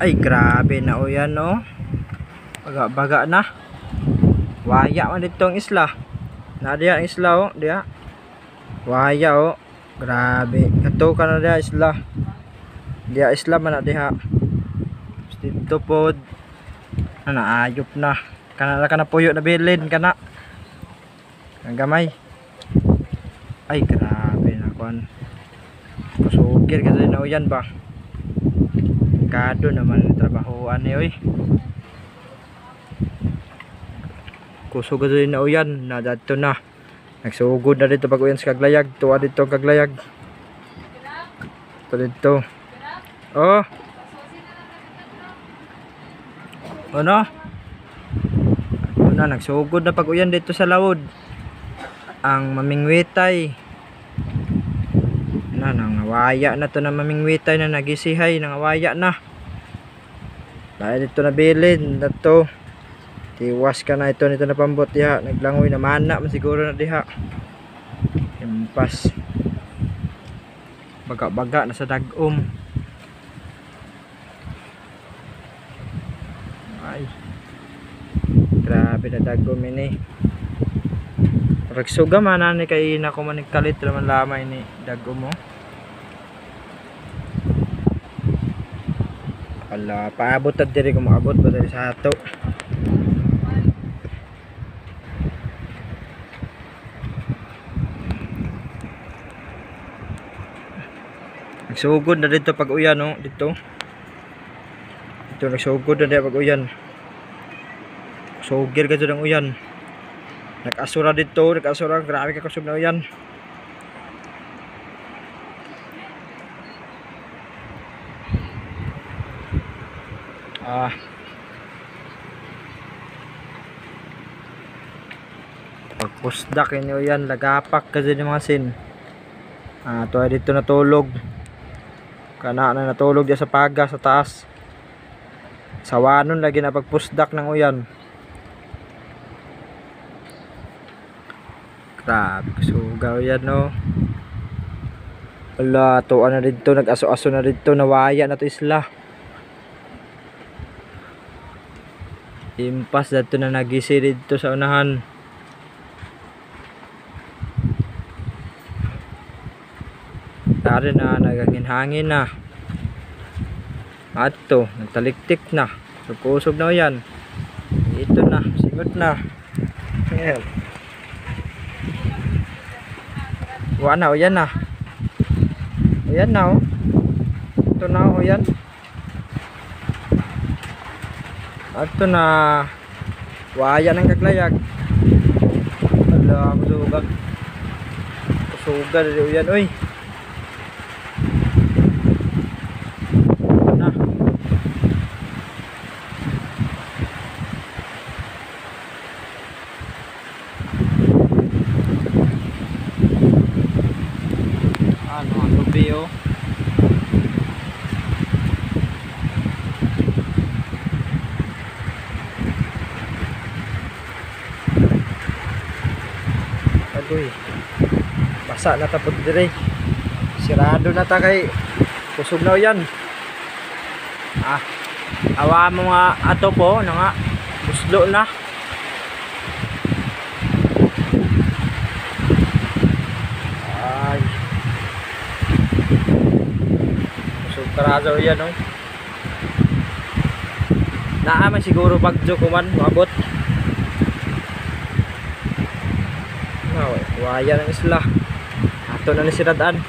Ay grabe na o yan o. Baga na. Waya man dito ang isla. Na diya ang isla o. Diya. Waya o. Grabe. Kato ka na diya isla. Diya isla man na diya. Dito po. Ayop na. Kana na puyo na bilin kana. Ang gamay. Ay grabe na kon. Kusugir kasi na o yan ba. Kado naman trabahoan ni oy. Kusog kasi na o yan. Na dito na. Nagsugod na dito pag uyan sa Kaglayag. Tuwa dito ang Kaglayag. Ito dito. Oh. Ano? Ano na, nagsugod na pag uyan dito sa Lawod. Ang mamingwitay. Nangawaya na to na mamingwitay na nagisihay. Nangawaya na. Dahil dito na bilin. Dato. Tiwas ka na ito nito na pambot diha. Naglangoy na mana man siguro na diha. Impas. Baga-baga na sa dagom. Ay. Grabe na dagom ini. Ragsuga man ni kay na ko man kalit naman lamay ni dagom mo. Ala, paabot ta diri ko maabot ba diri sa ato. Nagsugod na dito pag uyan no, dito. Dito nagsugod na dito pag uyan. Sugir ka dito ng uyan. Nag-asura dito, nag-asura, grabe ka kusog na uyan. Pagpusdak ini uyan, lagapak kasi ng mga sin. Tuwa dito natulog. Kana na natulog diya sa paga sa taas. Sawanon lagi na pagpusdak ng uyan. Grabe sugaw yan no. Wala, tuwa na dito, nag-aso-aso na dito, nawaya na to isla. Impas dito na nagisi dito sa unahan. Dari na nagangin-hangin na. Ato, nagtaliktik na. Kusog na yan. Ito na, sigot na. Ayan. Wala na, o yan na. O yan na, o. Ito na, o yan. Ito na. Waya ng Kaglayag. Wala, kusugan. Kusugan, o yan, oy. Bio agoy basa na tapos dire sirado na ta kay kusog na yan. Awa mo nga ato po na nga buslo na. Karazaw yan no. Naaman siguro bagyo kuman mabot. Waya ng isla. Ato na ni siradaan.